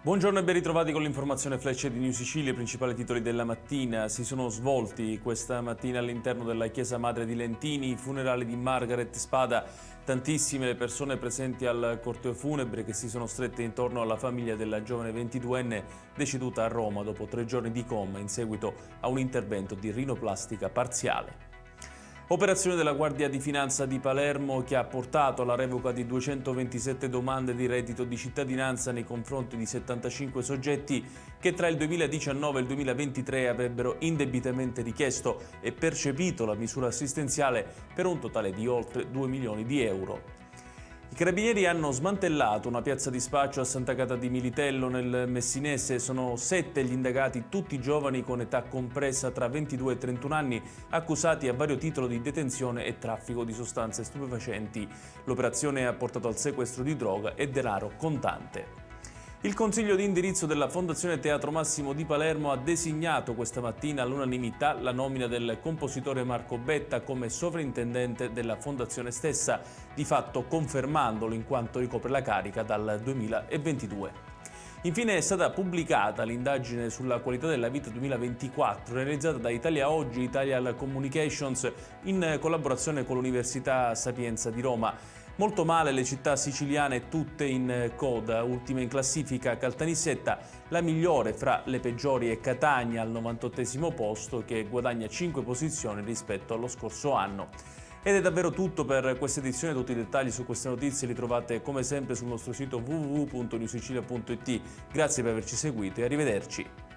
Buongiorno e ben ritrovati con l'informazione flash di New Sicilia. I principali titoli della mattina si sono svolti questa mattina all'interno della Chiesa Madre di Lentini, i funerali di Margaret Spada, tantissime le persone presenti al corteo funebre che si sono strette intorno alla famiglia della giovane 22enne deceduta a Roma dopo 3 giorni di coma in seguito a un intervento di rinoplastica parziale. Operazione della Guardia di Finanza di Palermo che ha portato alla revoca di 227 domande di reddito di cittadinanza nei confronti di 75 soggetti che tra il 2019 e il 2023 avrebbero indebitamente richiesto e percepito la misura assistenziale per un totale di oltre 2 milioni di euro. I carabinieri hanno smantellato una piazza di spaccio a Sant'Agata di Militello nel Messinese. Sono 7 gli indagati, tutti giovani con età compresa tra 22 e 31 anni, accusati a vario titolo di detenzione e traffico di sostanze stupefacenti. L'operazione ha portato al sequestro di droga e denaro contante. Il Consiglio di indirizzo della Fondazione Teatro Massimo di Palermo ha designato questa mattina all'unanimità la nomina del compositore Marco Betta come sovrintendente della Fondazione stessa, di fatto confermandolo in quanto ricopre la carica dal 2022. Infine è stata pubblicata l'indagine sulla qualità della vita 2024 realizzata da Italia Oggi, Italian Communications in collaborazione con l'Università Sapienza di Roma. Molto male le città siciliane tutte in coda, ultima in classifica Caltanissetta, la migliore fra le peggiori è Catania al 98esimo posto che guadagna 5 posizioni rispetto allo scorso anno. Ed è davvero tutto per questa edizione, tutti i dettagli su queste notizie li trovate come sempre sul nostro sito www.newsicilia.it. Grazie per averci seguito e arrivederci.